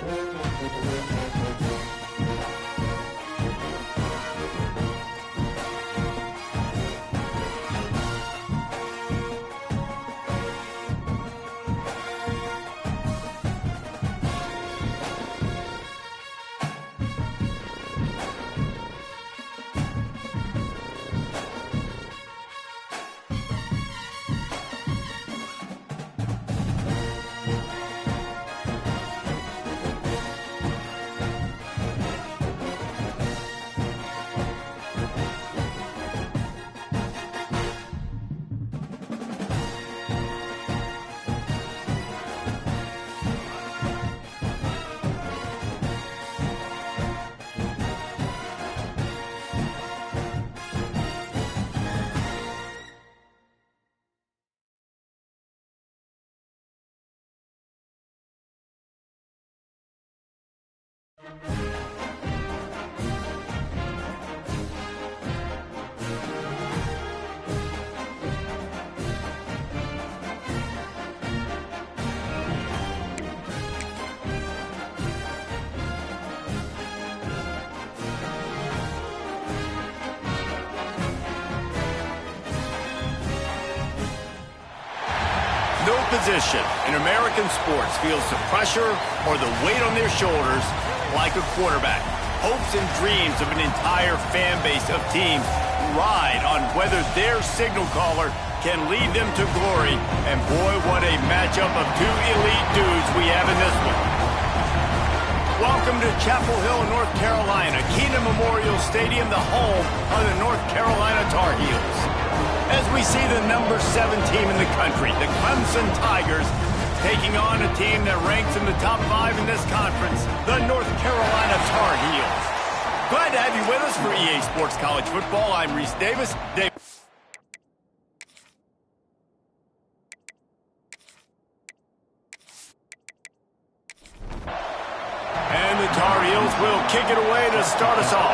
No position in American sports feels the pressure or the weight on their shoulders like a quarterback. Hopes and dreams of an entire fan base of teams ride on whether their signal caller can lead them to glory. And boy, what a matchup of two elite dudes we have in this one. Welcome to Chapel Hill, North Carolina, Keenan Memorial Stadium, the home of the North Carolina Tar Heels. As we see the number 7 team in the country, the Clemson Tigers, taking on a team that ranks in the top 5 in this conference, the North Carolina Tar Heels. Glad to have you with us for EA Sports College Football. I'm Reese Davis. And the Tar Heels will kick it away to start us off.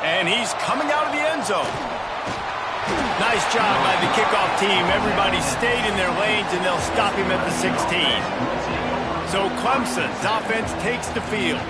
And he's coming out of the end zone. Nice job by the kickoff team. Everybody stayed in their lanes, and they'll stop him at the 16. So Clemson's offense takes the field.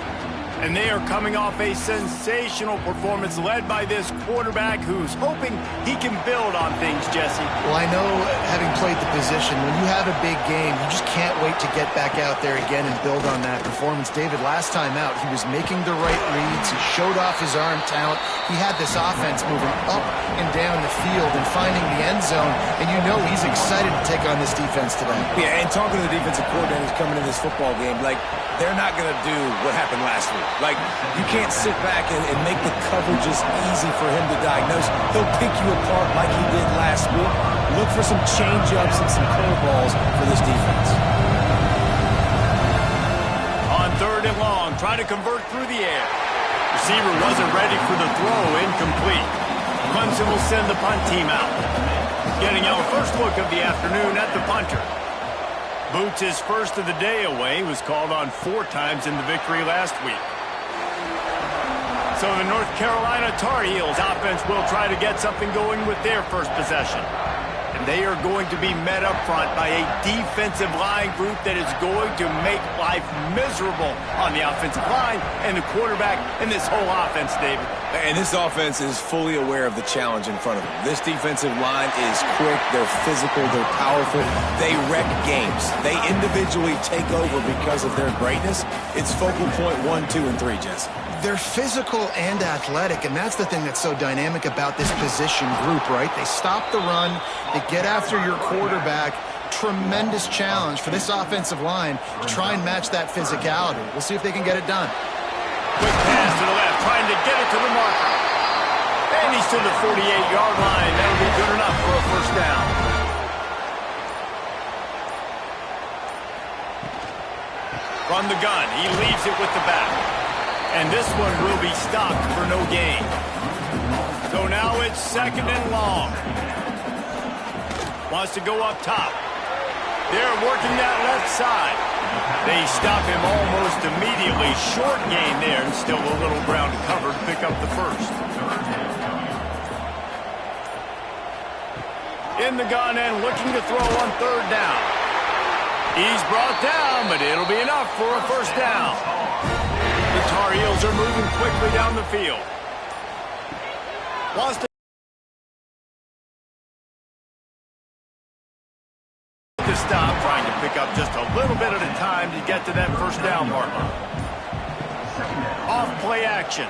And they are coming off a sensational performance led by this quarterback who's hoping he can build on things, Jesse. Well, I know, having played the position, when you have a big game, you just can't wait to get back out there again and build on that performance. David, last time out, he was making the right reads. He showed off his arm talent. He had this offense moving up and down the field and finding the end zone. And you know he's excited to take on this defense today. Yeah, and talking to the defensive coordinators coming in this football game, like, they're not going to do what happened last week. Like, you can't sit back and make the coverages easy for him to diagnose. He'll pick you apart like he did last week. Look for some change-ups and some curveballs for this defense. On 3rd and long, trying to convert through the air. Receiver wasn't ready for the throw, incomplete. Clemson will send the punt team out. Getting our first look of the afternoon at the punter. Boots his first of the day away, was called on 4 times in the victory last week. So the North Carolina Tar Heels offense will try to get something going with their first possession. And they are going to be met up front by a defensive line group that is going to make life miserable on the offensive line and the quarterback and this whole offense, David. And this offense is fully aware of the challenge in front of them. This defensive line is quick, they're physical, they're powerful, they wreck games. They individually take over because of their greatness. It's focal point 1, 2, and 3, Jesse. They're physical and athletic, and that's the thing that's so dynamic about this position group, right? They stop the run, they get after your quarterback. Tremendous challenge for this offensive line to try and match that physicality. We'll see if they can get it done. Quick pass to the left, trying to get it to the marker. And he's to the 48-yard line. That'll be good enough for a first down. From the gun, he leaves it with the back. And this one will be stopped for no gain. So now it's 2nd and long. Wants to go up top. They're working that left side. They stop him almost immediately. Short gain there, and still a little ground to cover to pick up the first. In the gun and looking to throw on 3rd down. He's brought down, but it'll be enough for a first down. The Tar Heels are moving quickly down the field. Lost to stop, trying to pick up just a little bit at a time to get to that first down marker. Off play action.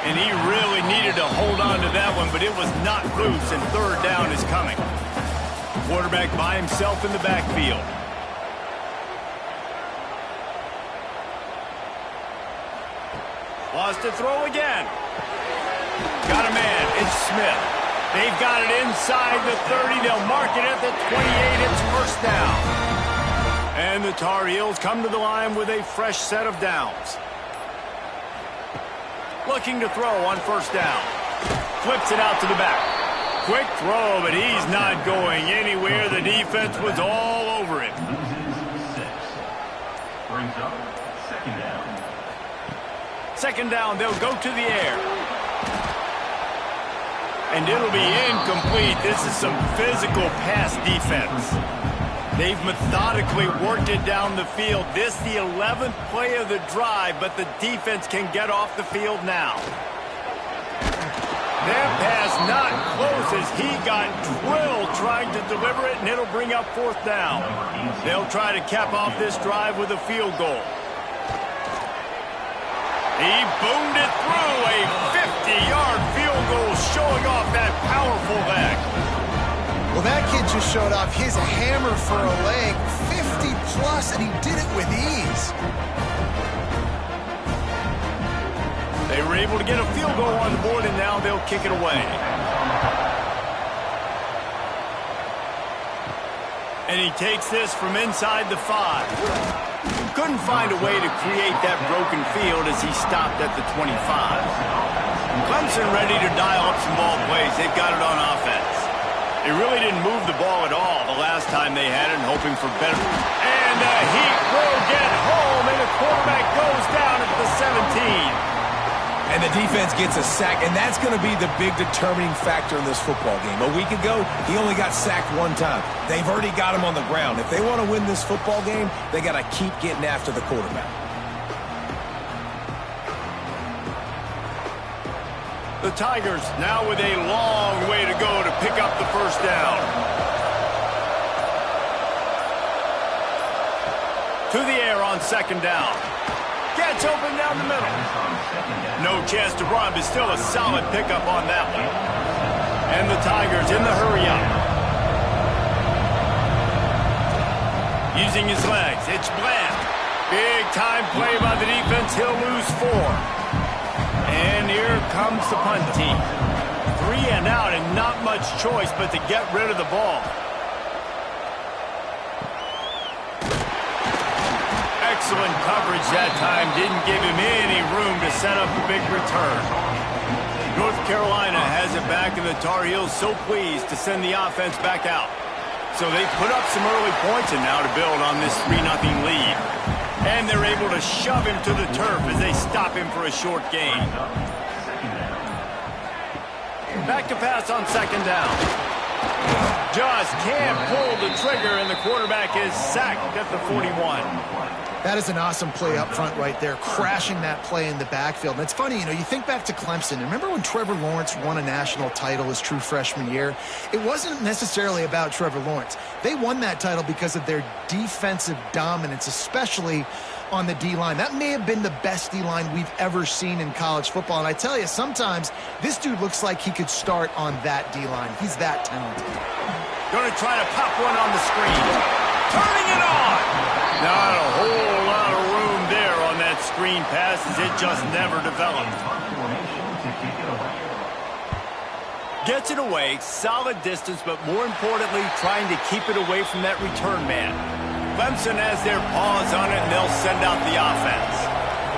And he really needed to hold on to that one, but it was not loose, and third down is coming. Quarterback by himself in the backfield. Lost to throw again. Got a man. It's Smith. They've got it inside the 30. They'll mark it at the 28. It's first down. And the Tar Heels come to the line with a fresh set of downs. Looking to throw on first down. Flips it out to the back. Quick throw, but he's not going anywhere. The defense was all over him. Brings up second down. Second down, they'll go to the air. And it'll be incomplete. This is some physical pass defense. They've methodically worked it down the field. This the 11th play of the drive, but the defense can get off the field now. That pass not close as he got drilled trying to deliver it, and it'll bring up fourth down. They'll try to cap off this drive with a field goal. He boomed it through, a 50-yard field goal showing off that powerful leg. Well, that kid just showed off his hammer for a leg, 50-plus, and he did it with ease. They were able to get a field goal on the board, and now they'll kick it away. And he takes this from inside the 5. Couldn't find a way to create that broken field as he stopped at the 25. Clemson ready to dial up some ball plays. They've got it on offense. They really didn't move the ball at all the last time they had it, and hoping for better. And the Heat will get home, and the quarterback goes down at the 17. And the defense gets a sack, and that's going to be the big determining factor in this football game. A week ago, he only got sacked one time. They've already got him on the ground. If they want to win this football game, they got to keep getting after the quarterback. The Tigers now with a long way to go to pick up the first down. To the air on second down. Gets open down the middle. No chance to run, but still a solid pickup on that one. And the Tigers in the hurry up. Using his legs, it's Bland. Big time play by the defense. He'll lose 4. And here comes the punt team. 3 and out, and not much choice but to get rid of the ball. Excellent coverage that time. Didn't give him any room to set up a big return. North Carolina has it back, and the Tar Heels so pleased to send the offense back out. So they put up some early points, and now to build on this 3-0 lead. And they're able to shove him to the turf as they stop him for a short gain. Back to pass on second down. Just can't pull the trigger, and the quarterback is sacked at the 41. That is an awesome play up front right there, crashing that play in the backfield. And it's funny, you think back to Clemson. Remember when Trevor Lawrence won a national title his true freshman year? It wasn't necessarily about Trevor Lawrence. They won that title because of their defensive dominance, especially on the D-line. That may have been the best D-line we've ever seen in college football. And I tell you, sometimes this dude looks like he could start on that D-line. He's that talented. Going to try to pop one on the screen. Turning it on! Not a whole lot of room there on that screen pass as it just never developed. Gets it away, solid distance, but more importantly, trying to keep it away from that return man. Clemson has their paws on it, and they'll send out the offense.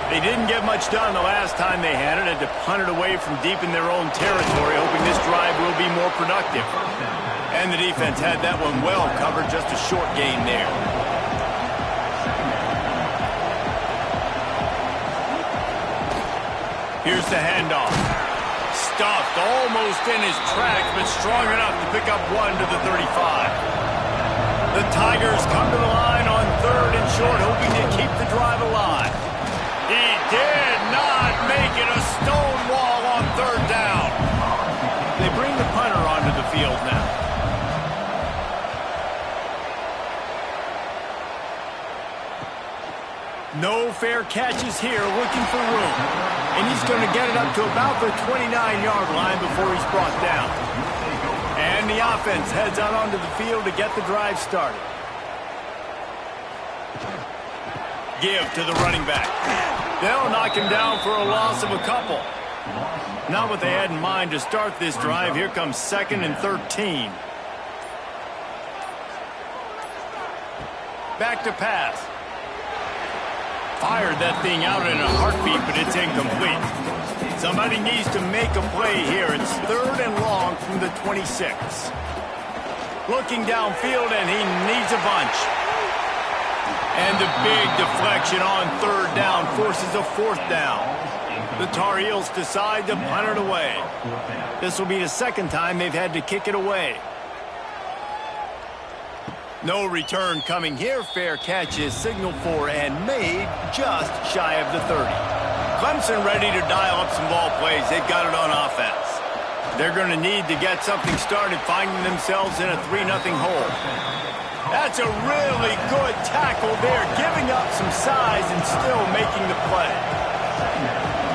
They didn't get much done the last time they had it, had to punt it away from deep in their own territory, hoping this drive will be more productive. And the defense had that one well covered, just a short gain there. Here's the handoff. Stuffed almost in his tracks, but strong enough to pick up 1 to the 35. The Tigers come to the line on 3rd and short, hoping to keep the drive alive. He did not make it. A stone wall on 3rd down. They bring the punter onto the field now. No fair catches here, looking for room. And he's going to get it up to about the 29-yard line before he's brought down. And the offense heads out onto the field to get the drive started. Give to the running back. They'll knock him down for a loss of a couple. Not what they had in mind to start this drive. Here comes 2nd and 13. Back to pass. Fired that thing out in a heartbeat, but it's incomplete. Somebody needs to make a play here. It's 3rd and long from the 26. Looking downfield, and he needs a bunch. And the big deflection on 3rd down forces a 4th down. The Tar Heels decide to punt it away. This will be the 2nd time they've had to kick it away. No return coming here. Fair catch is signaled for and made just shy of the 30. Clemson ready to dial up some ball plays. They've got it on offense. They're going to need to get something started, finding themselves in a 3-0 hole. That's a really good tackle there, giving up some size and still making the play.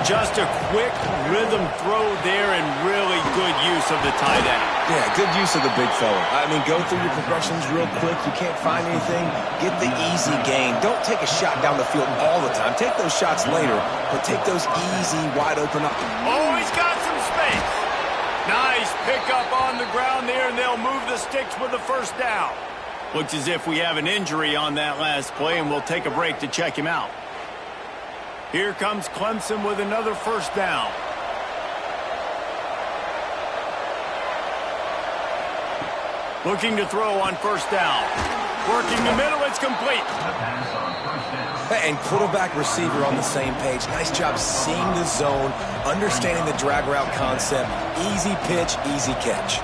Just a quick rhythm throw there and really good use of the tight end. Yeah, good use of the big fella. I mean, go through your progressions real quick. You can't find anything. Get the easy gain. Don't take a shot down the field all the time. Take those shots later, but take those easy, wide open up. Oh, he's got some space. Nice pickup on the ground there, and they'll move the sticks with the 1st down. Looks as if we have an injury on that last play, and we'll take a break to check him out. Here comes Clemson with another 1st down. Looking to throw on 1st down. Working the middle, it's complete. And quarterback receiver on the same page. Nice job seeing the zone, understanding the drag route concept. Easy pitch, easy catch.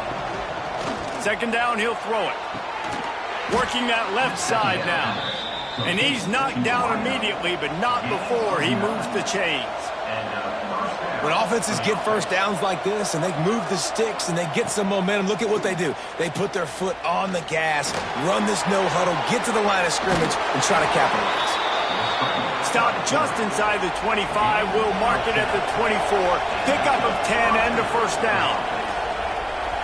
2nd down, he'll throw it. Working that left side now. And he's knocked down immediately, but not before he moves the chains. When offenses get 1st downs like this and they move the sticks and they get some momentum, look at what they do. They put their foot on the gas, run this no huddle, get to the line of scrimmage, and try to capitalize. Stop just inside the 25. We'll mark it at the 24. Pickup of 10 and a 1st down.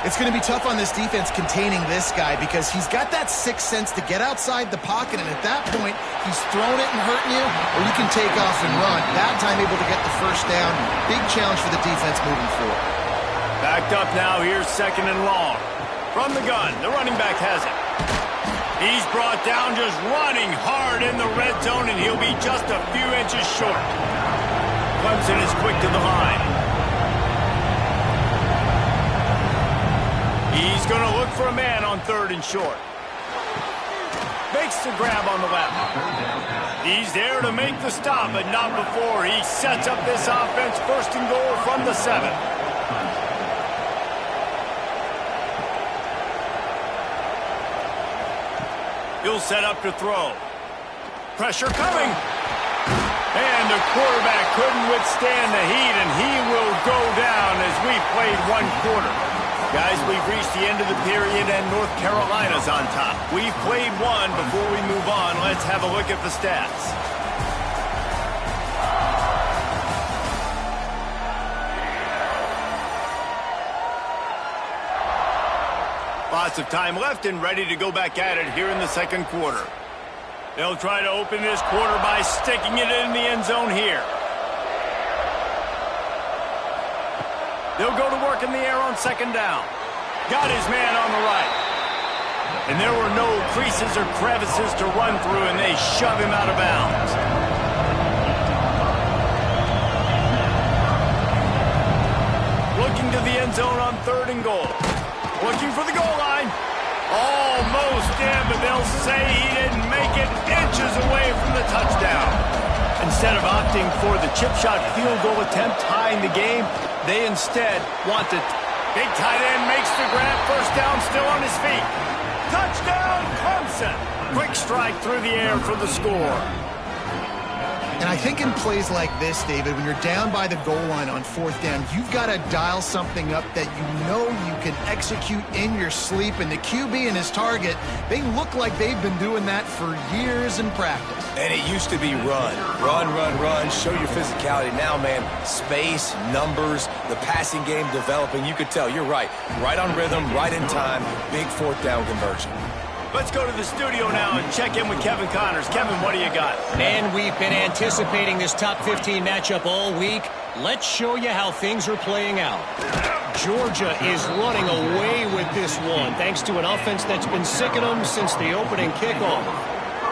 It's going to be tough on this defense containing this guy because he's got that 6th sense to get outside the pocket, and at that point, he's throwing it and hurting you, or you can take off and run. That time able to get the 1st down. Big challenge for the defense moving forward. Backed up now. Here's 2nd and long. From the gun, the running back has it. He's brought down just running hard in the red zone, and he'll be just a few inches short. Clemson is quick to the line. He's going to look for a man on 3rd and short. Makes the grab on the left. He's there to make the stop, but not before he sets up this offense. 1st and goal from the 7. He'll set up to throw. Pressure coming. And the quarterback couldn't withstand the heat, and he will go down as we've played 1 quarter. Guys, we've reached the end of the period, and North Carolina's on top. We've played 1. Before we move on, let's have a look at the stats. Lots of time left and ready to go back at it here in the 2nd quarter. They'll try to open this quarter by sticking it in the end zone here. They'll go to work in the air on 2nd down. Got his man on the right. And there were no creases or crevices to run through, and they shove him out of bounds. Looking to the end zone on 3rd and goal. Looking for the goal line. Almost in, but they'll say he didn't make it, inches away from the touchdown. Instead of opting for the chip shot field goal attempt tying the game, they instead want to. Big tight end makes the grab. 1st down, still on his feet. Touchdown, Clemson! Quick strike through the air for the score. And I think in plays like this, David, when you're down by the goal line on 4th down, you've got to dial something up that you know you can execute in your sleep. And the QB and his target, they look like they've been doing that for years in practice. And it used to be run, run, show your physicality. Now, man, space, numbers, the passing game developing. You could tell, you're right. Right on rhythm, right in time, big 4th down conversion. Let's go to the studio now and check in with Kevin Connors. Kevin, what do you got? Man, we've been anticipating this top 15 matchup all week. Let's show you how things are playing out. Georgia is running away with this one, thanks to an offense that's been sicking them since the opening kickoff.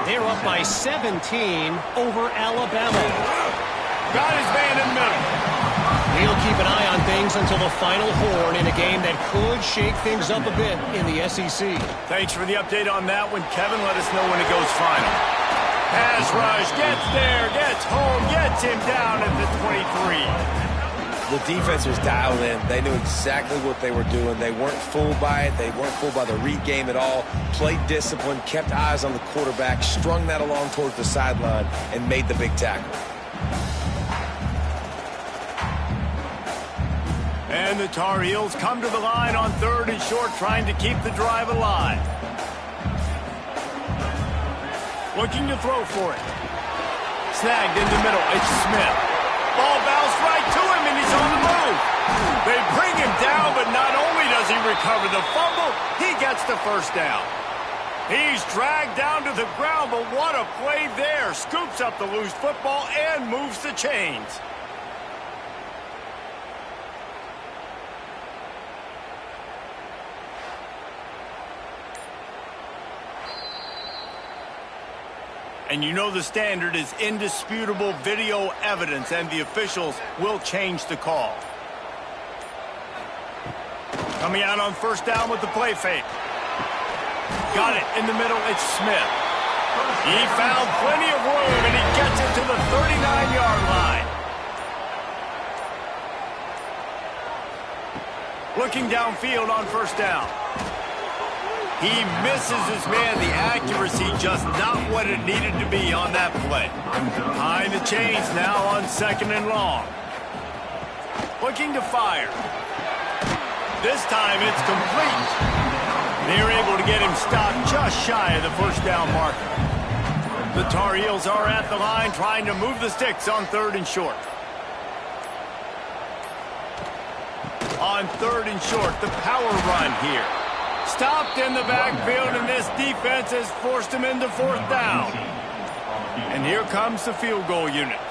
They're up by 17 over Alabama. Got his man in the middle. We'll keep an eye on things until the final horn in a game that could shake things up a bit in the SEC. Thanks for the update on that one, Kevin. Let us know when it goes final. Pass rush, gets there, gets home, gets him down at the 23. The defense was dialed in. They knew exactly what they were doing. They weren't fooled by it. They weren't fooled by the read game at all. Played discipline, kept eyes on the quarterback, strung that along towards the sideline, and made the big tackle. And the Tar Heels come to the line on 3rd and short, trying to keep the drive alive. Looking to throw for it. Snagged in the middle. It's Smith. Ball bounced right to him, and he's on the move. They bring him down, but not only does he recover the fumble, he gets the first down. He's dragged down to the ground, but what a play there. Scoops up the loose football and moves the chains. And you know the standard is indisputable video evidence, and the officials will change the call. Coming out on 1st down with the play fake. Got it in the middle, it's Smith. He found plenty of room, and he gets it to the 39-yard line. Looking downfield on 1st down. He misses his man. The accuracy just not what it needed to be on that play. Behind the chains now on 2nd and long. Looking to fire. This time it's complete. They're able to get him stopped just shy of the 1st down marker. The Tar Heels are at the line trying to move the sticks on 3rd and short. On 3rd and short, the power run here. Stopped in the backfield, and this defense has forced him into 4th down. And here comes the field goal unit.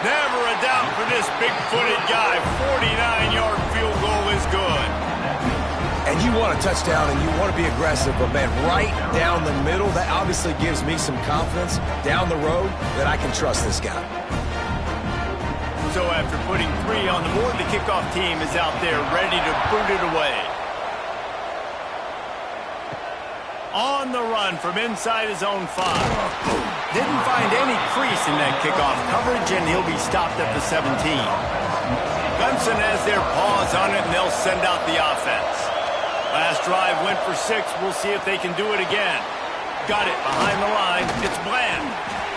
Never a doubt for this big-footed guy. 49-yard field goal is good. And you want a touchdown, and you want to be aggressive, but, man, right down the middle, that obviously gives me some confidence down the road that I can trust this guy. So after putting 3 on the board, the kickoff team is out there ready to boot it away. On the run from inside his own 5. Didn't find any crease in that kickoff coverage, and he'll be stopped at the 17. Clemson has their paws on it, and they'll send out the offense. Last drive went for 6. We'll see if they can do it again. Got it behind the line. It's Bland.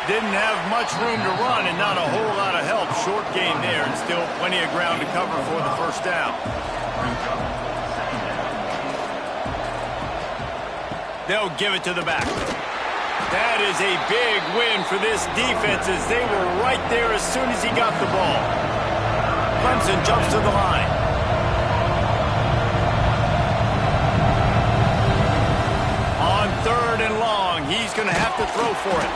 Didn't have much room to run and not a whole lot of help. Short gain there, and still plenty of ground to cover for the 1st down. They'll give it to the back. That is a big win for this defense, as they were right there as soon as he got the ball. Clemson jumps to the line. On 3rd and long, he's going to have to throw for it.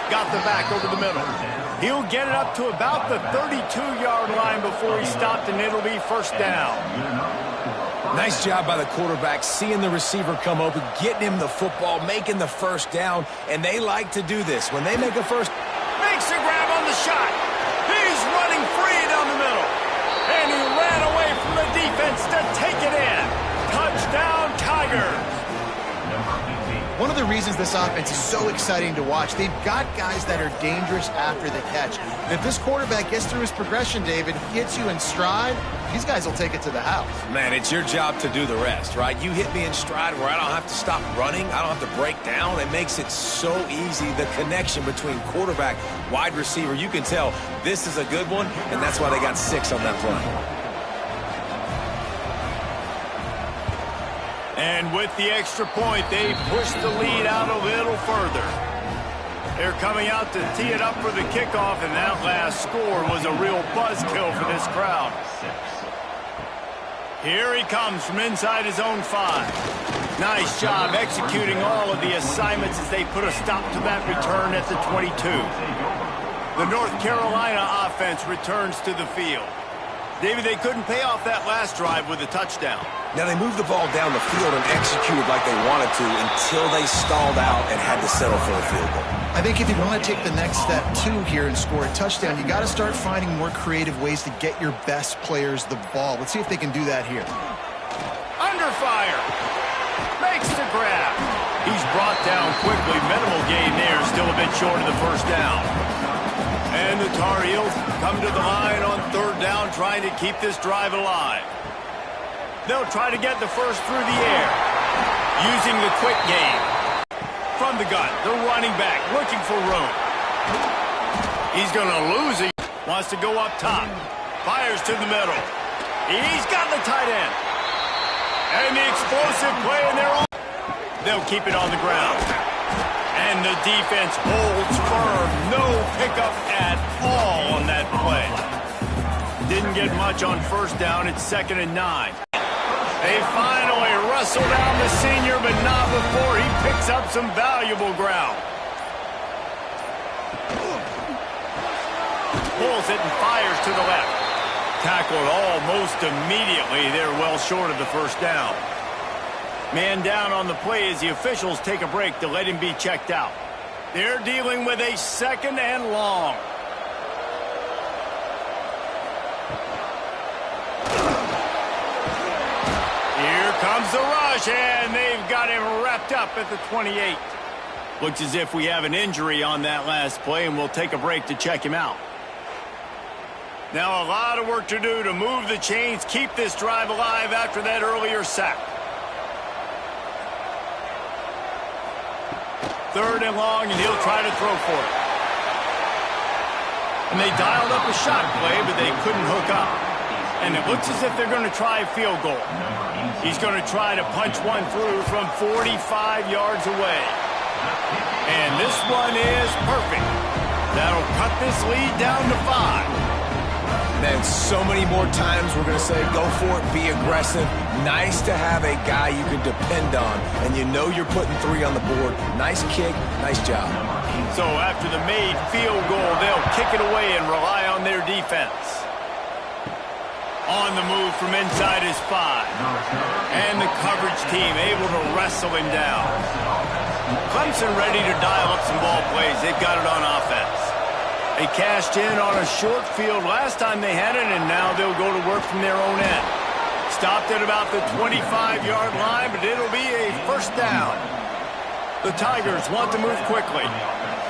Got the back over the middle. He'll get it up to about the 32-yard line before he stopped, and it'll be 1st down. Nice job by the quarterback, seeing the receiver come open, getting him the football, making the 1st down, and they like to do this. When they make a first... Makes a grab on the shot. He's running free down the middle. And he ran away from the defense to take it in. Touchdown, Tigers. One of the reasons this offense is so exciting to watch, they've got guys that are dangerous after the catch. If this quarterback gets through his progression, David, he hits you in stride, these guys will take it to the house. Man, it's your job to do the rest, right? You hit me in stride where I don't have to stop running. I don't have to break down. It makes it so easy. The connection between quarterback, wide receiver, you can tell this is a good one, and that's why they got 6 on that play. And with the extra point, they push the lead out a little further. They're coming out to tee it up for the kickoff, and that last score was a real buzzkill for this crowd. Here he comes from inside his own 5. Nice job executing all of the assignments as they put a stop to that return at the 22. The North Carolina offense returns to the field. David, they couldn't pay off that last drive with a touchdown. Now, they moved the ball down the field and executed like they wanted to until they stalled out and had to settle for a field goal. I think if you want to take the next step, too, here and score a touchdown, you got to start finding more creative ways to get your best players the ball. Let's see if they can do that here. Under fire. Makes the grab. He's brought down quickly. Minimal gain there. Still a bit short of the first down. And the Tar Heels come to the line on 3rd down, trying to keep this drive alive. They'll try to get the first through the air, using the quick game. From the gun, the running back looking for room. He's going to lose it. Wants to go up top. Fires to the middle. He's got the tight end. And the explosive play in their own. They'll keep it on the ground. And the defense holds firm. No pickup at all on that play. Didn't get much on first down. It's 2nd and 9. They finally wrestle down the senior, but not before he picks up some valuable ground. Pulls it and fires to the left. Tackled almost immediately. They're well short of the first down. Man down on the play as the officials take a break to let him be checked out. They're dealing with a 2nd and long. Here comes the rush, and they've got him wrapped up at the 28. Looks as if we have an injury on that last play, and we'll take a break to check him out. Now a lot of work to do to move the chains, keep this drive alive after that earlier sack. 3rd and long, and he'll try to throw for it. And they dialed up a shot play, but they couldn't hook up. And it looks as if they're going to try a field goal. He's going to try to punch one through from 45 yards away. And this one is perfect. That'll cut this lead down to 5. Man, so many more times we're going to say, go for it, be aggressive. Nice to have a guy you can depend on, and you know you're putting 3 on the board. Nice kick, nice job. So after the made field goal, they'll kick it away and rely on their defense. On the move from inside his 5. And the coverage team able to wrestle him down. Clemson ready to dial up some ball plays. They've got it on offense. They cashed in on a short field last time they had it, and now they'll go to work from their own end. Stopped at about the 25-yard line, but it'll be a first down. The Tigers want to move quickly.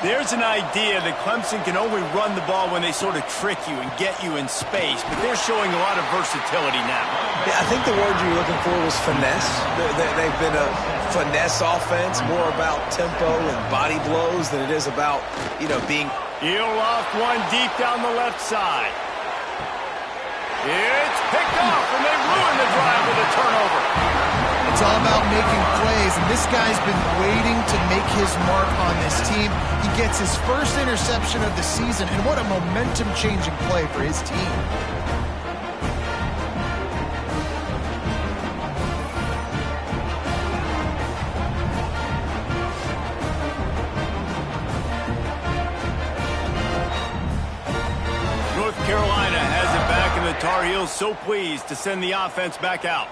There's an idea that Clemson can only run the ball when they sort of trick you and get you in space, but they're showing a lot of versatility now. Yeah, I think the word you were looking for was finesse. They've been a finesse offense, more about tempo and body blows than it is about, being... He'll loft one deep down the left side. It's picked off, and they ruin the drive with a turnover. It's all about making plays, and this guy's been waiting to make his mark on this team. He gets his first interception of the season, and what a momentum-changing play for his team. North Carolina has it back, and the Tar Heels so pleased to send the offense back out.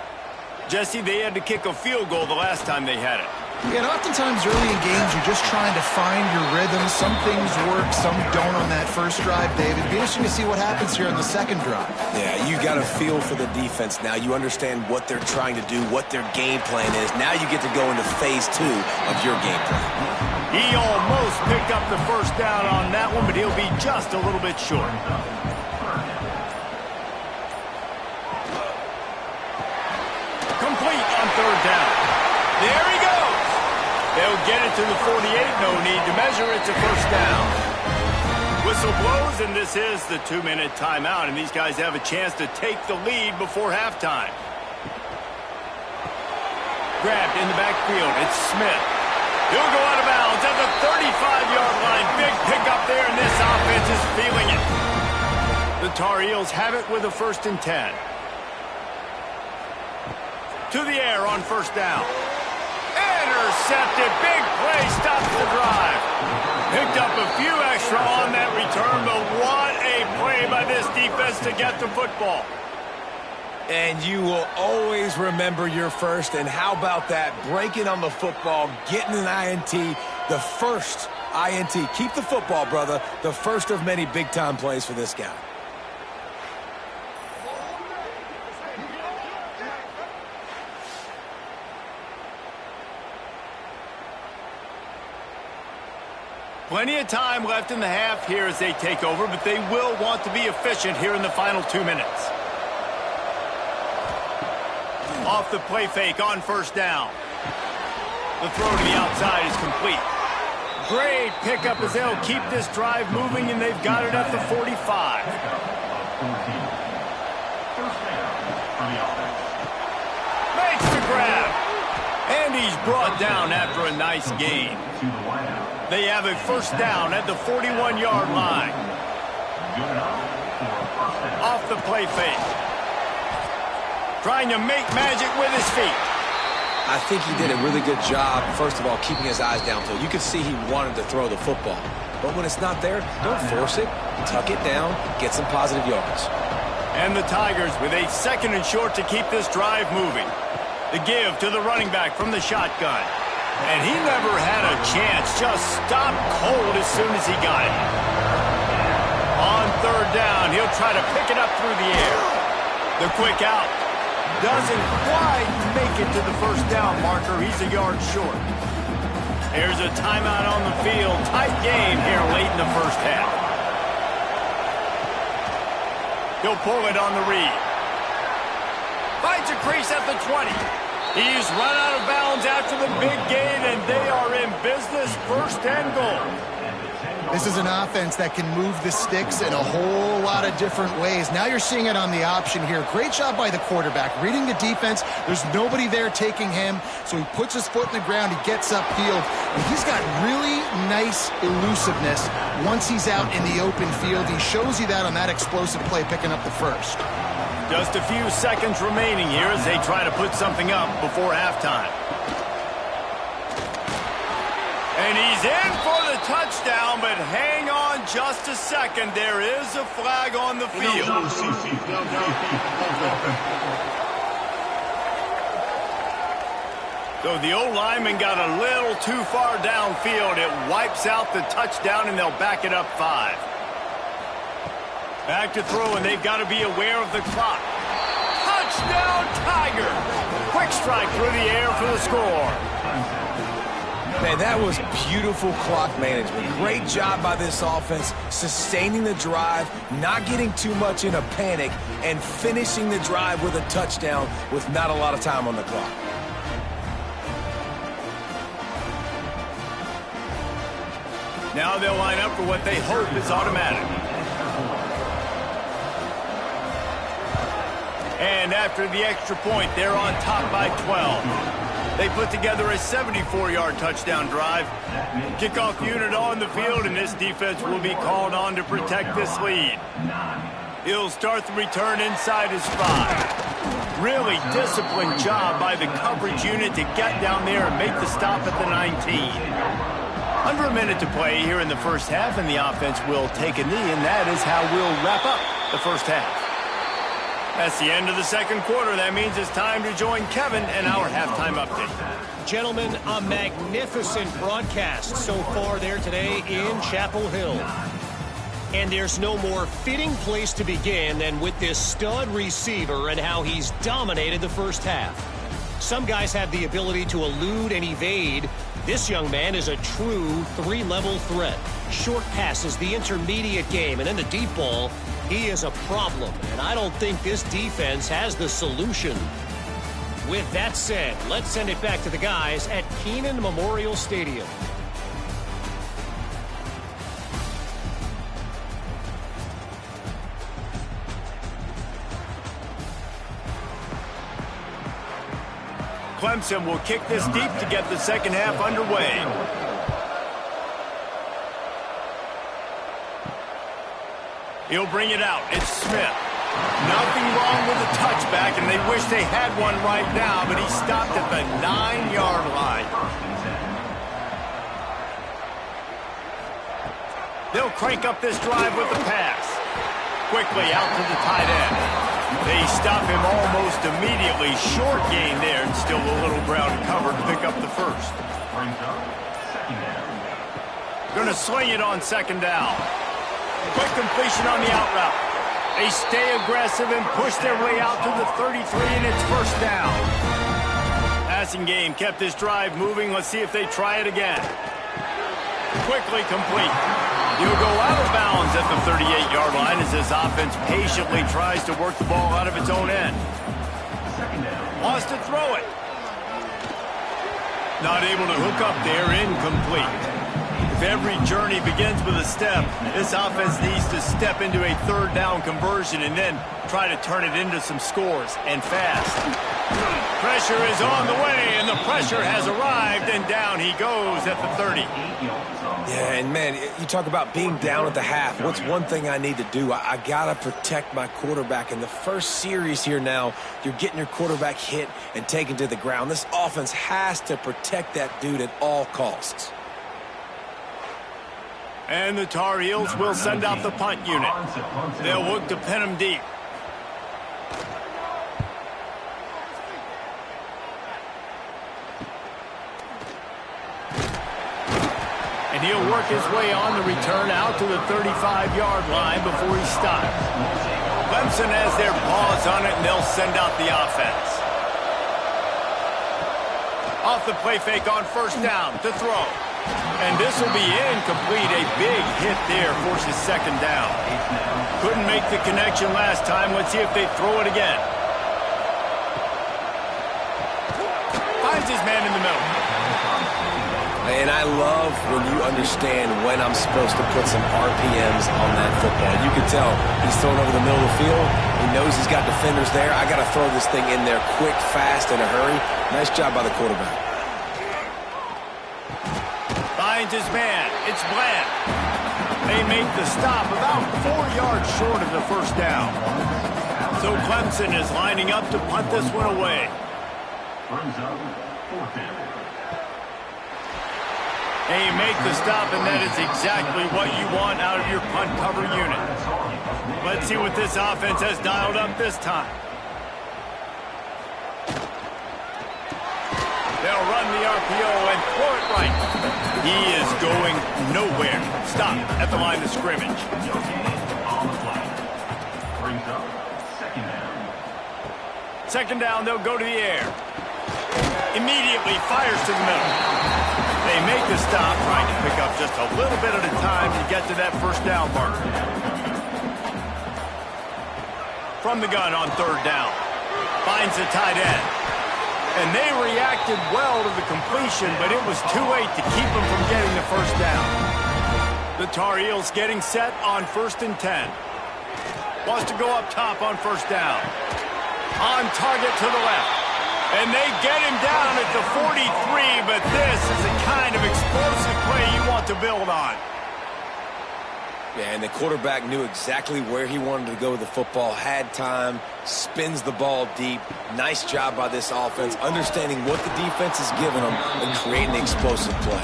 Jesse, they had to kick a field goal the last time they had it. Yeah, and oftentimes early in games, you're just trying to find your rhythm. Some things work, some don't on that first drive, David. It'd be interesting to see what happens here on the second drive. Yeah, you got a feel for the defense now. You understand what they're trying to do, what their game plan is. Now you get to go into phase 2 of your game plan. He almost picked up the first down on that one, but he'll be just a little bit short. third down. There he goes. They'll get it to the 48. No need to measure. It's a first down. Whistle blows, and this is the 2-minute timeout, and these guys have a chance to take the lead before halftime. Grabbed in the backfield. It's Smith. He'll go out of bounds at the 35-yard line. Big pickup there, and this offense is feeling it. The Tar Heels have it with a 1st and 10. To the air on first down. Intercepted. Big play. Stops the drive. Picked up a few extra on that return, but what a play by this defense to get the football. And you will always remember your first. And how about that? Breaking on the football, getting an INT, the first INT. Keep the football, brother. The first of many big-time plays for this guy. Plenty of time left in the half here as they take over, but they will want to be efficient here in the final 2 minutes. Off the play fake on first down. The throw to the outside is complete. Great pickup as they'll keep this drive moving, and they've got it at the 45. Makes the grab. And he's brought down after a nice gain. They have a first down at the 41-yard line. Off the play fake. Trying to make magic with his feet. I think he did a really good job, first of all, keeping his eyes downfield. You could see he wanted to throw the football. But when it's not there, don't force it. Tuck it down, get some positive yards. And the Tigers with a 2nd and short to keep this drive moving. The give to the running back from the shotgun. And he never had a chance. Just stopped cold as soon as he got it. On third down, he'll try to pick it up through the air. The quick out. Doesn't quite make it to the first down marker. He's a yard short. There's a timeout on the field. Tight game here late in the first half. He'll pull it on the read. Finds a crease at the 20. He's run out of bounds after the big gain, and they are in business. 1st and goal. This is an offense that can move the sticks in a whole lot of different ways. Now you're seeing it on the option here. Great job by the quarterback. Reading the defense, there's nobody there taking him, so he puts his foot in the ground, he gets upfield. And he's got really nice elusiveness once he's out in the open field. He shows you that on that explosive play, picking up the first. Just a few seconds remaining here as they try to put something up before halftime. And he's in for the touchdown, but hang on just a second. There is a flag on the field. So the O-lineman got a little too far downfield. It wipes out the touchdown, and they'll back it up 5. Back to throw, and they've got to be aware of the clock. Touchdown, Tiger! Quick strike through the air for the score. Man, that was beautiful clock management. Great job by this offense, sustaining the drive, not getting too much in a panic, and finishing the drive with a touchdown with not a lot of time on the clock. Now they'll line up for what they hope is automatic. And after the extra point, they're on top by 12. They put together a 74-yard touchdown drive. Kickoff unit on the field, and this defense will be called on to protect this lead. He'll start the return inside his 5. Really disciplined job by the coverage unit to get down there and make the stop at the 19. Under a minute to play here in the first half, and the offense will take a knee, and that is how we'll wrap up the first half. That's the end of the second quarter. That means it's time to join Kevin and our halftime update. Gentlemen, a magnificent broadcast so far there today in Chapel Hill. And there's no more fitting place to begin than with this stud receiver and how he's dominated the first half. Some guys have the ability to elude and evade. This young man is a true 3-level threat. Short passes, the intermediate game, and then the deep ball. He is a problem, and I don't think this defense has the solution. With that said, let's send it back to the guys at Kenan Memorial Stadium. Clemson will kick this deep to get the second half underway. He'll bring it out. It's Smith. Nothing wrong with the touchback, and they wish they had one right now, but he stopped at the 9-yard line. They'll crank up this drive with the pass. Quickly out to the tight end. They stop him almost immediately. Short gain there, and still a little ground covered to pick up the first. Going to sling it on second down. Quick completion on the out route. They stay aggressive and push their way out to the 33, and it's first down. Passing game kept this drive moving. Let's see if they try it again. Quickly complete. He'll go out of bounds at the 38-yard line as his offense patiently tries to work the ball out of its own end. Wants to throw it. Not able to hook up there, incomplete. If every journey begins with a step, this offense needs to step into a third down conversion and then try to turn it into some scores, and fast. Pressure is on the way, and the pressure has arrived, and down he goes at the 30. Yeah, and man, you talk about being down at the half. What's one thing I need to do? I got to protect my quarterback. In the first series here now, you're getting your quarterback hit and taken to the ground. This offense has to protect that dude at all costs. And the Tar Heels will send out the punt unit. They'll look to pin him deep. And he'll work his way on the return out to the 35-yard line before he stops. Clemson has their paws on it, and they'll send out the offense. Off the play fake on first down to throw. And this will be incomplete. A big hit there forces second down. Couldn't make the connection last time. Let's see if they throw it again. Finds his man in the middle. And I love when you understand when I'm supposed to put some RPMs on that football. You can tell he's throwing over the middle of the field. He knows he's got defenders there. I got to throw this thing in there quick, fast, in a hurry. Nice job by the quarterback. Finds his man. It's Bland. They make the stop about 4 yards short of the first down. So Clemson is lining up to punt this one away. They make the stop, and that is exactly what you want out of your punt cover unit. Let's see what this offense has dialed up this time. They'll run the RPO and throw it right. He is going nowhere. Stop at the line of scrimmage. Second down, they'll go to the air. Immediately fires to the middle. They make the stop, trying to pick up just a little bit at a time to get to that first down mark. From the gun on third down. Finds the tight end. And they reacted well to the completion, but it was too late to keep them from getting the first down. The Tar Heels getting set on 1st and 10. Wants to go up top on first down. On target to the left. And they get him down at the 43, but this is the kind of explosive play you want to build on. Yeah, and the quarterback knew exactly where he wanted to go with the football, had time, spins the ball deep. Nice job by this offense, understanding what the defense is giving them and creating the explosive play.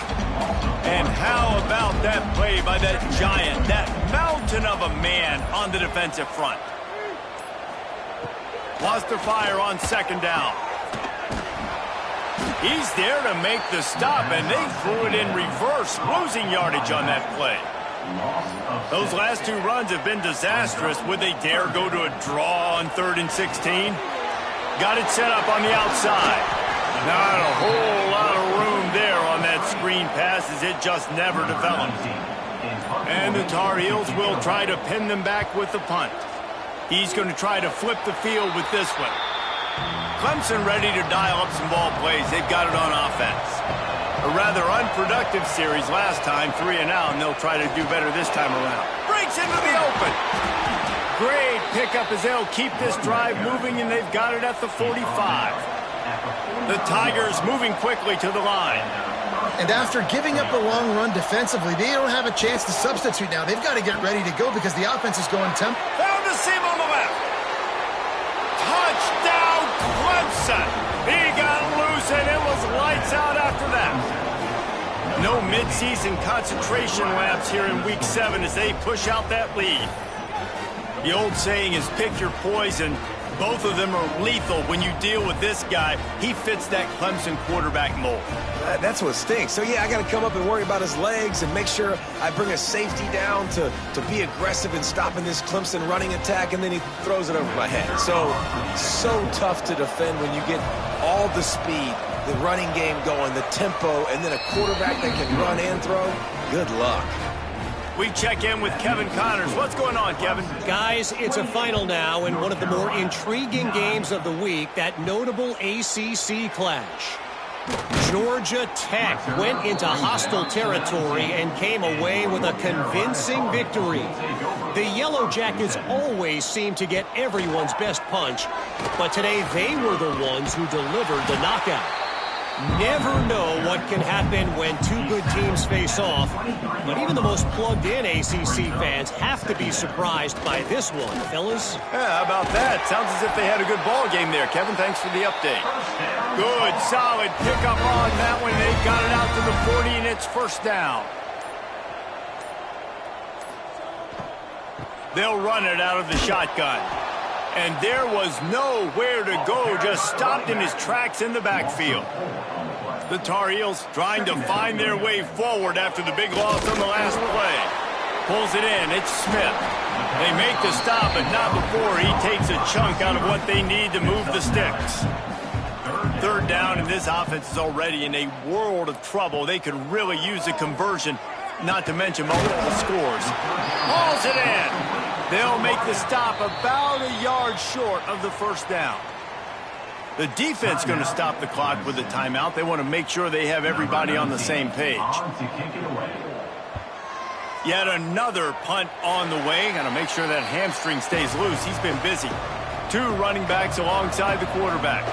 And how about that play by that giant, that mountain of a man on the defensive front? Wants to fire on second down. He's there to make the stop, and they threw it in reverse, losing yardage on that play. Those last two runs have been disastrous. Would they dare go to a draw on 3rd and 16? Got it set up on the outside. Not a whole lot of room there on that screen pass as it just never developed. And the Tar Heels will try to pin them back with the punt. He's going to try to flip the field with this one. Clemson ready to dial up some ball plays. They've got it on offense. A rather unproductive series last time, 3 and out, and they'll try to do better this time around. Breaks into the open. Great pickup as they'll keep this drive moving, and they've got it at the 45. The Tigers moving quickly to the line. And after giving up a long run defensively, they don't have a chance to substitute now. They've got to get ready to go because the offense is going tempo. Found the seam on the left. Touchdown, Clemson. He got loose, and it was lights out after that. No midseason concentration laps here in Week 7 as they push out that lead. The old saying is pick your poison. Both of them are lethal when you deal with this guy. He fits that Clemson quarterback mold. That's what stinks. So, yeah, I got to come up and worry about his legs and make sure I bring a safety down to be aggressive in stopping this Clemson running attack, and then he throws it over my head. So tough to defend when you get all the speed, the running game going, the tempo, and then a quarterback that can run and throw. Good luck. We check in with Kevin Connors. What's going on, Kevin? Guys, it's a final now in one of the more intriguing games of the week, that notable ACC clash. Georgia Tech went into hostile territory and came away with a convincing victory. The Yellow Jackets always seem to get everyone's best punch, but today they were the ones who delivered the knockout. Never know what can happen when two good teams face off, but even the most plugged-in ACC fans have to be surprised by this one, fellas. Yeah, how about that? Sounds as if they had a good ball game there. Kevin, thanks for the update. Good, solid pickup on that one. They got it out to the 40, and it's first down. They'll run it out of the shotgun. And there was nowhere to go, just stopped in his tracks in the backfield. The Tar Heels trying to find their way forward after the big loss on the last play. Pulls it in, it's Smith. They make the stop, but not before he takes a chunk out of what they need to move the sticks. Third down, and this offense is already in a world of trouble. They could really use a conversion, not to mention multiple scores. Hauls it in. They'll make the stop about a yard short of the first down. The defense going to stop the clock with a timeout. They want to make sure they have everybody on the same page. Yet another punt on the way. Got to make sure that hamstring stays loose. He's been busy. Two running backs alongside the quarterback.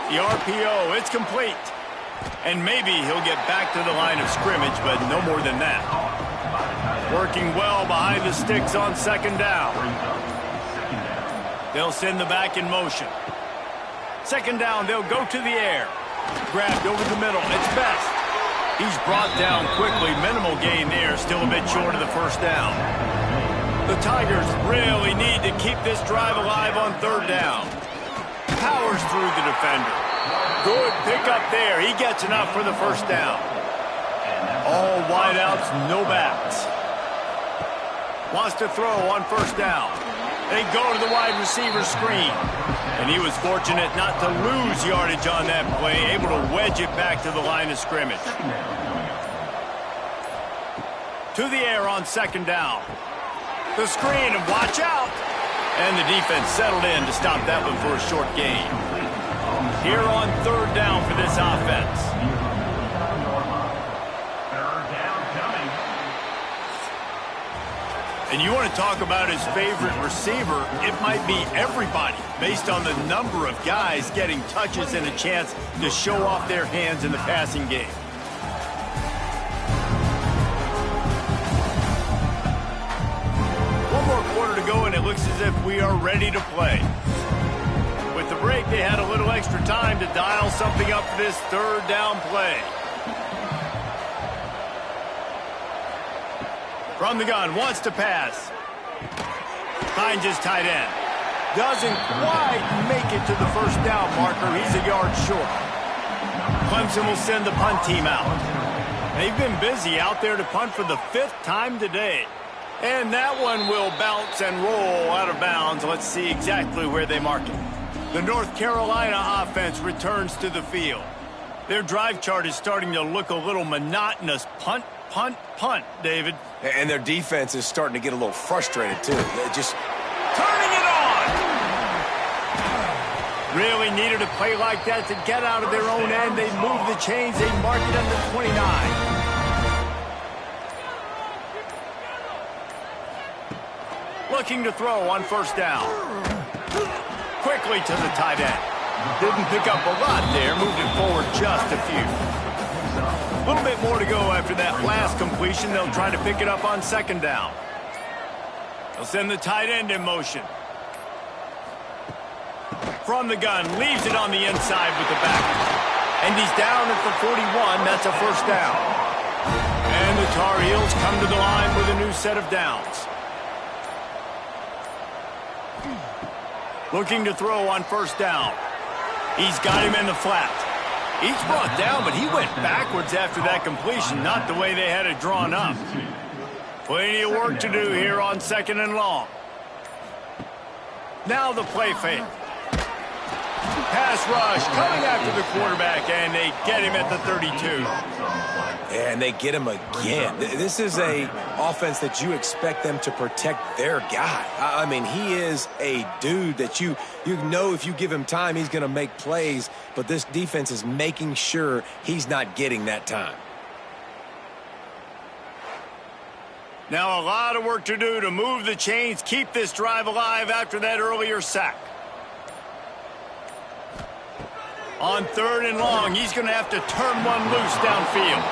The RPO, it's complete. And maybe he'll get back to the line of scrimmage, but no more than that. Working well behind the sticks on second down. They'll send the back in motion. Second down, they'll go to the air. Grabbed over the middle, it's Best. He's brought down quickly. Minimal gain there, still a bit short of the first down. The Tigers really need to keep this drive alive on third down. Powers through the defender. Good pickup there. He gets enough for the first down. All wideouts, no backs. Wants to throw on first down. They go to the wide receiver screen. And he was fortunate not to lose yardage on that play, able to wedge it back to the line of scrimmage. To the air on second down. The screen, and watch out. And the defense settled in to stop that one for a short gain. Here on third down for this offense. And you want to talk about his favorite receiver, it might be everybody, based on the number of guys getting touches and a chance to show off their hands in the passing game. One more quarter to go, and it looks as if we are ready to play. With the break, they had a little extra time to dial something up for this third down play. From the gun, wants to pass. Finds his tight end. Doesn't quite make it to the first down marker. He's a yard short. Clemson will send the punt team out. They've been busy out there to punt for the 5th time today. And that one will bounce and roll out of bounds. Let's see exactly where they mark it. The North Carolina offense returns to the field. Their drive chart is starting to look a little monotonous. Punt, punt, David. And their defense is starting to get a little frustrated, too. They're just Turning it on! Really needed a play like that to get out of their own end. They move the chains. They mark it under 29. Looking to throw on first down. Quickly to the tight end. Didn't pick up a lot there. Moved it forward just a few. A little bit more to go after that last completion. They'll try to pick it up on second down. They'll send the tight end in motion. From the gun, leaves it on the inside with the back. And he's down at the 41. That's a first down. And the Tar Heels come to the line with a new set of downs. Looking to throw on first down. He's got him in the flat. He's brought down, but he went backwards after that completion, not the way they had it drawn up. Plenty of work to do here on second and long. Now the play fake. Pass rush coming after the quarterback, and they get him at the 32. And they get him again. This is a offense that you expect them to protect their guy. I mean, he is a dude that you know if you give him time, he's going to make plays, but this defense is making sure he's not getting that time. Now a lot of work to do to move the chains, keep this drive alive after that earlier sack. On third and long, he's going to have to turn one loose downfield.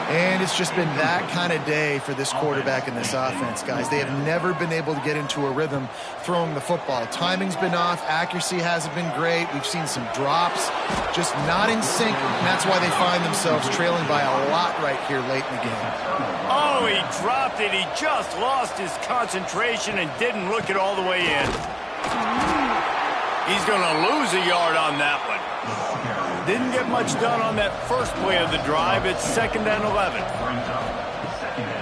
And it's just been that kind of day for this quarterback and this offense, guys. They have never been able to get into a rhythm throwing the football. Timing's been off. Accuracy hasn't been great. We've seen some drops, just not in sync. And that's why they find themselves trailing by a lot right here late in the game. Oh, he dropped it. He just lost his concentration and didn't look it all the way in. He's going to lose a yard on that one. Didn't get much done on that first play of the drive. It's second and 11.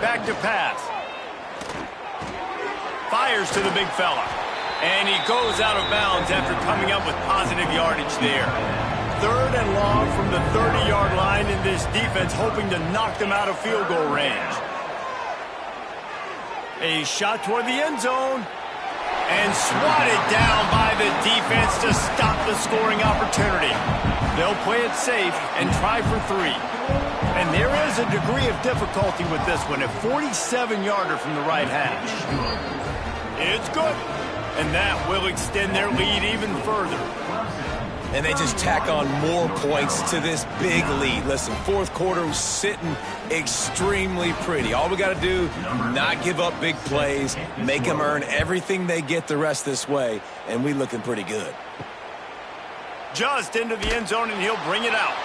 Back to pass. Fires to the big fella. And he goes out of bounds after coming up with positive yardage there. Third and long from the 30-yard line, in this defense hoping to knock them out of field goal range. A shot toward the end zone. And swatted down by the defense to stop the scoring opportunity. They'll play it safe and try for 3. And there is a degree of difficulty with this one, a 47-yarder from the right hash. It's good. And that will extend their lead even further. And they just tack on more points to this big lead. Listen, fourth quarter was sitting extremely pretty. All we got to do, not give up big plays, make them earn everything they get the rest this way, and we looking pretty good. Just into the end zone, and he'll bring it out.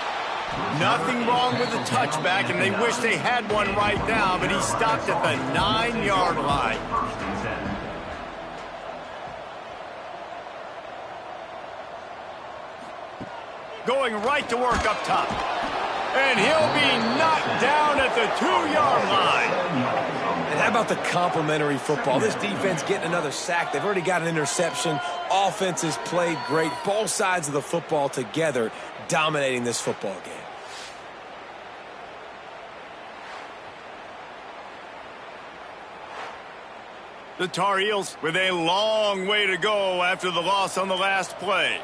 Nothing wrong with the touchback, and they wish they had one right now, but he stopped at the 9-yard line. Going right to work up top. And he'll be knocked down at the 2-yard line. And how about the complimentary football? This defense getting another sack. They've already got an interception. Offense has played great. Both sides of the football together dominating this football game. The Tar Heels with a long way to go after the loss on the last play.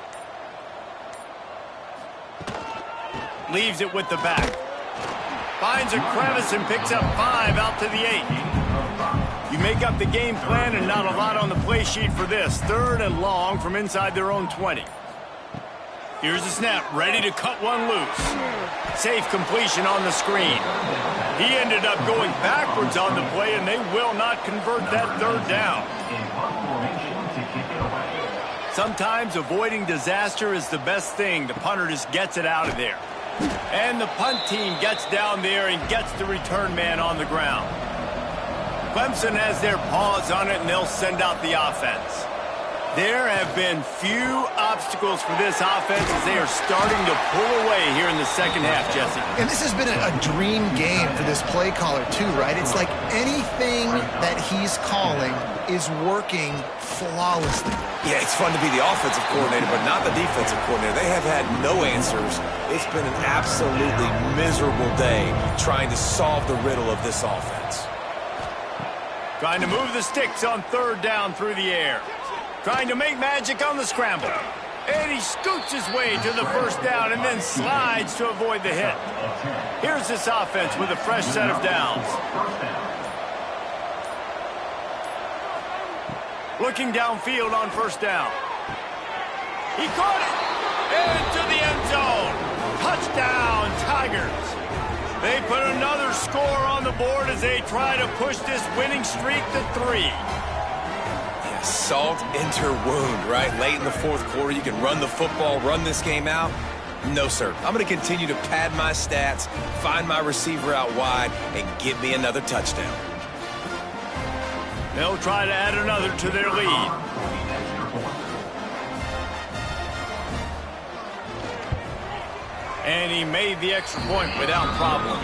Leaves it with the back. Finds a crevice and picks up 5 out to the 8. You make up the game plan and not a lot on the play sheet for this. Third and long from inside their own 20. Here's the snap, ready to cut one loose. Safe completion on the screen. He ended up going backwards on the play, and they will not convert that third down. Sometimes avoiding disaster is the best thing. The punter just gets it out of there. And the punt team gets down there and gets the return man on the ground. Clemson has their paws on it, and they'll send out the offense. There have been few obstacles for this offense as they are starting to pull away here in the second half, Jesse. And this has been a dream game for this play caller too, right? It's like anything that he's calling is working flawlessly. Yeah, it's fun to be the offensive coordinator, but not the defensive coordinator. They have had no answers. It's been an absolutely miserable day trying to solve the riddle of this offense. Trying to move the sticks on third down through the air. Trying to make magic on the scramble. And he scoots his way to the first down and then slides to avoid the hit. Here's this offense with a fresh set of downs. Looking downfield on first down. He caught it into the end zone. Touchdown, Tigers. They put another score on the board as they try to push this winning streak to 3. Salt into wound, right? Late in the fourth quarter, you can run the football, run this game out. No, sir. I'm going to continue to pad my stats, find my receiver out wide, and get me another touchdown. They'll try to add another to their lead. And he made the extra point without problem.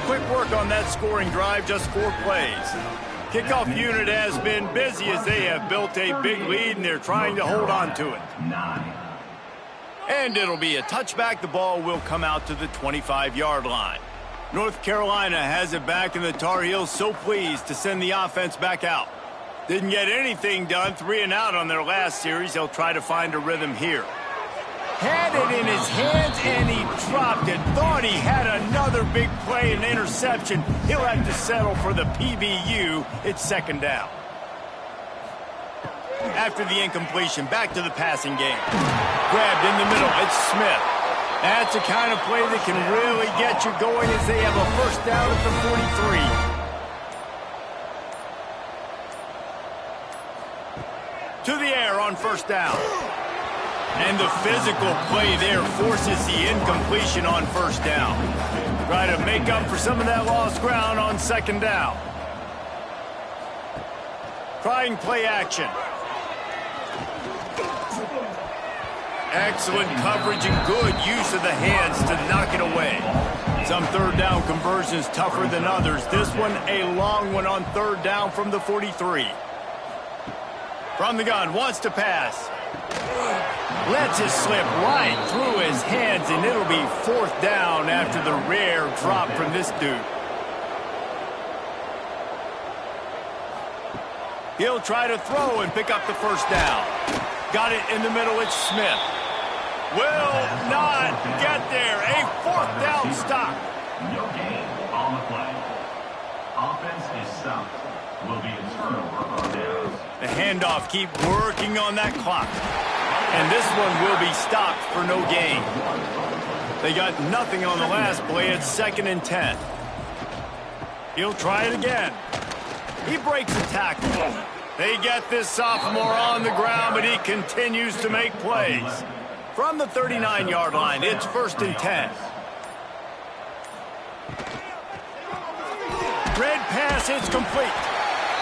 Quick work on that scoring drive, just 4 plays. Kickoff unit has been busy as they have built a big lead and they're trying to hold on to it. And it'll be a touchback. The ball will come out to the 25-yard line. North Carolina has it back, and the Tar Heels so pleased to send the offense back out. Didn't get anything done, 3 and out on their last series. They'll try to find a rhythm here. Had it in his hands, and he dropped it. Thought he had another big play, an interception. He'll have to settle for the PBU. It's second down. After the incompletion, back to the passing game. Grabbed in the middle. It's Smith. That's the kind of play that can really get you going as they have a first down at the 43. To the air on first down. And the physical play there forces the incompletion on first down. Try to make up for some of that lost ground on second down. Trying play action. Excellent coverage and good use of the hands to knock it away. Some third down conversions tougher than others. This one a long one on third down from the 43. From the gun, wants to pass. Lets it slip right through his hands, and it'll be fourth down after the rare drop from this dude. He'll try to throw and pick up the first down. Got it in the middle, it's Smith. Will not get there. A fourth down stop. No gain on the play. Offense is stopped. Will be a turnover on downs. The handoff, keep working on that clock. And this one will be stopped for no gain. They got nothing on the last play. It's 2nd and 10. He'll try it again. He breaks a tackle. They get this sophomore on the ground, but he continues to make plays. From the 39-yard line, it's 1st and 10. Red pass, it's complete.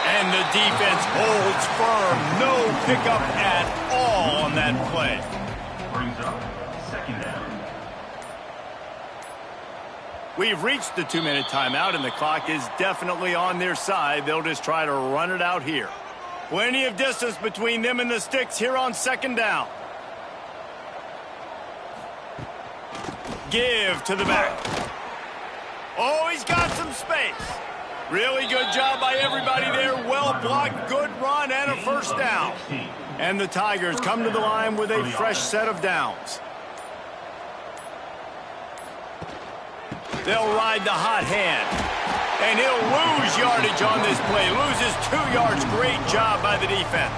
And the defense holds firm. No pickup at all on that play. Brings up 2nd down. We've reached the 2-minute timeout, and the clock is definitely on their side. They'll just try to run it out here. Plenty of distance between them and the sticks here on 2nd down. Give to the back. Oh, he's got some space. Really good job by everybody there. Well blocked, good run, and a first down. And the Tigers come to the line with a fresh set of downs. They'll ride the hot hand. And he'll lose yardage on this play. Loses 2 yards. Great job by the defense.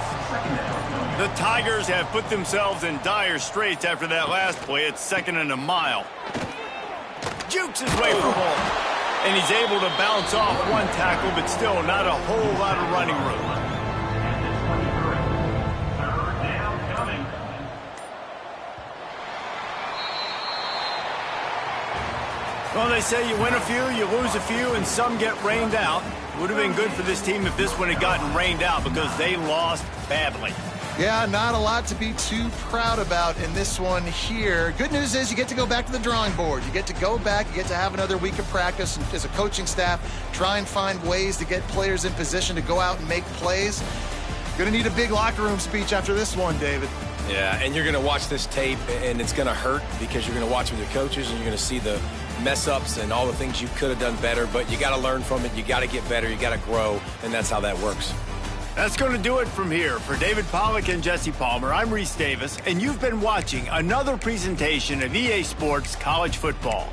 The Tigers have put themselves in dire straits after that last play. It's 2nd and a mile. Jukes his way for home. And he's able to bounce off one tackle, but still not a whole lot of running room. Third down coming. Well, they say you win a few, you lose a few, and some get rained out. Would have been good for this team if this one had gotten rained out because they lost badly. Yeah, not a lot to be too proud about in this one here. Good news is you get to go back to the drawing board. You get to go back, you get to have another week of practice and as a coaching staff, try and find ways to get players in position to go out and make plays. Going to need a big locker room speech after this one, David. Yeah, and you're going to watch this tape, and it's going to hurt because you're going to watch with your coaches, and you're going to see the mess-ups and all the things you could have done better, but you got to learn from it. You got to get better. You got to grow, and that's how that works. That's going to do it from here. For David Pollack and Jesse Palmer, I'm Reese Davis, and you've been watching another presentation of EA Sports College Football.